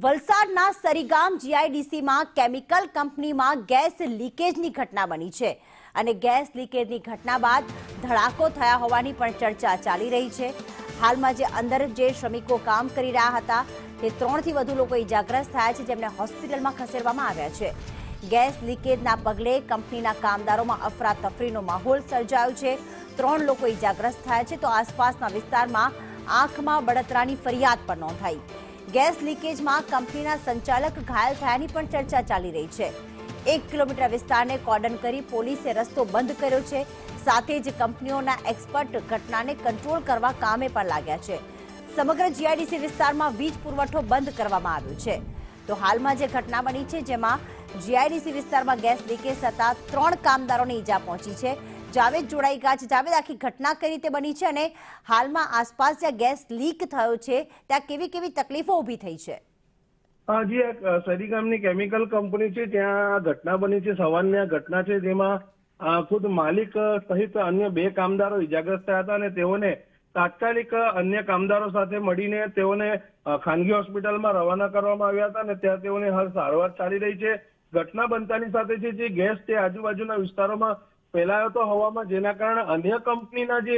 વલસાડના સરીગામ જીઆઈડીસીમાં કેમિકલ કંપનીમાં ગેસ લીકેજની ઘટના બની છે અને ગેસ લીકેજની ઘટના બાદ ધડાકો થયા હોવાની પણ ચર્ચા ચાલી રહી છે। હાલમાં જે અંદર જે શ્રમિકો કામ કરી રહ્યા હતા તે 3 થી વધુ લોકો ઇજાગ્રસ્ત થયા છે, જેમને હોસ્પિટલમાં ખસેડવામાં આવ્યા છે। ગેસ લીકેજના પગલે કંપનીના કામદારોમાં અફરાતફરીનો માહોલ સર્જાયો છે। 3 લોકો ઇજાગ્રસ્ત થયા છે તો આસપાસના વિસ્તારમાં આંખમાં બળતરાની ફરિયાદ પણ નોંધાઈ। ગેસ લીકેજમાં કંપનીના સંચાલક ઘાયલ થયાની પણ ચર્ચા ચાલી રહી છે। 1 કિલોમીટર વિસ્તારને કોર્ડન કરી પોલીસે રસ્તો બંધ કર્યો છે। સાથે જ કંપનીઓના એક્સપર્ટ ઘટનાને કંટ્રોલ કરવા કામે પણ લાગ્યા છે। સમગ્ર જીઆઈડીસી વિસ્તારમાં વીજ પુરવઠો બંધ કરવામાં આવ્યો છે। તો હાલમાં જે ઘટના બની છે જેમાં જીઆઈડીસી વિસ્તારમાં ગેસ લીકેજ થતા 3 કામદારોને ઈજા પહોંચી છે। જાવેદ જોડાઈ ગયા છે। જાવેદ, આખી ઘટના કઈ રીતે બની છે અને હાલમાં આસપાસ જ્યાં ગેસ લીક થયો છે ત્યાં કેવી કેવી તકલીફો ઊભી થઈ છે? જી, સરીગામની કેમિકલ કંપની છે ત્યાં ઘટના બની છે। સવારની આ ઘટના છે જેમાં ખુદ માલિક સહિત અન્ય 2 કામદારો ઇજાગ્રસ્ત થયા હતા અને તેઓને તાત્કાલિક અન્ય કામદારો સાથે મળીને તેઓને ખાનગી હોસ્પિટલમાં રવાના કરવામાં આવ્યા હતા અને ત્યાં તેઓને હાલ સારવાર ચાલી રહી છે। ઘટના બનતાની સાથે જે ગેસ તે આજુબાજુના વિસ્તારોમાં ફેલાયો હતો હવામાં, જેના કારણે અન્ય કંપનીના જે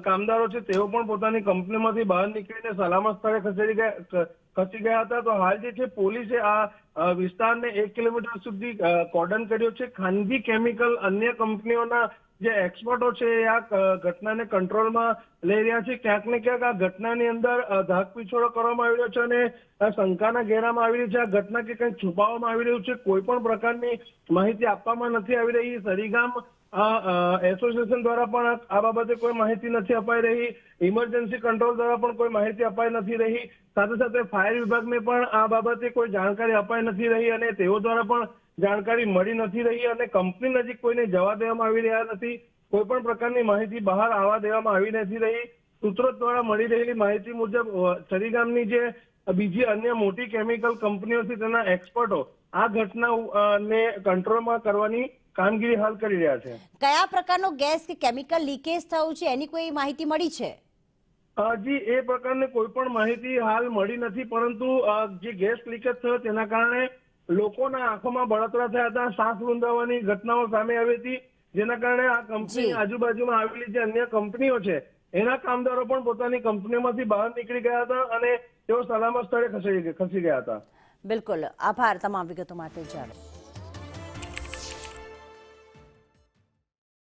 કામદારો છે તેઓ પણ પોતાની કંપનીમાંથી બહાર નીકળીને સલામત સ્થળે ખસી ગયા હતા। તો હાલ જે છે પોલીસે આ વિસ્તારને 1 કિલોમીટર સુધી કોર્ડન કર્યો છે। ખાનગી કેમિકલ અન્ય કંપનીઓના જે એક્સપર્ટો છે એ આ ઘટનાને કંટ્રોલમાં લઈ રહ્યા છે। ક્યાંક ને ક્યાંક આ ઘટનાની અંદર ધાક પીછોડો કરવામાં આવી રહ્યો છે અને શંકાના ઘેરામાં આવી રહી છે આ ઘટના કે કંઈક છુપાવવામાં આવી રહ્યું છે। કોઈ પણ પ્રકારની માહિતી આપવામાં નથી આવી રહી। સરીગામ એસોસિએશન દ્વારા પણ આ બાબતે કોઈ માહિતી નથી અપાઈ રહી। ઇમરજન્સી કંટ્રોલ દ્વારા પણ કોઈ માહિતી અપાઈ નથી રહી। સાથે સાથે ફાયર વિભાગને પણ આ બાબતે કોઈ જાણકારી અપાઈ નથી રહી અને તેઓ દ્વારા પણ જાણકારી મળી નથી રહી અને કંપની નજીક કોઈને જવા દેવામાં આવી રહ્યા નથી। કોઈ પણ પ્રકારની માહિતી બહાર આવવા દેવામાં આવી નથી રહી। સૂત્રો દ્વારા મળી રહેલી માહિતી મુજબ સરીગામની જે બીજી અન્ય મોટી કેમિકલ કંપનીઓ છે તેના એક્સપર્ટો આ ઘટનાને કંટ્રોલમાં કરવાની કામગીરી હાલ કરી રહ્યા છે। કયા પ્રકારનો ગેસ કે કેમિકલ લીકેજ થયું છે એની કોઈ માહિતી મળી છે? જી, એ પ્રકારની કોઈ પણ માહિતી હાલ મળી નથી, પરંતુ જે ગેસ લીકેજ થયો તેના કારણે લોકોના આંખોમાં બળતરા થયા હતા, શ્વાસ રૂંધાવાની ઘટનાઓ સામે આવી હતી, જેના કારણે આ કંપની આજુબાજુમાં આવેલી જે અન્ય કંપનીઓ છે એના કામદારો પણ પોતાની કંપનીઓમાંથી બહાર નીકળી ગયા હતા અને તેઓ સલામત સ્થળે ખસી ગયા હતા। બિલકુલ, આભાર તમામ વિગતો માટે જાણો।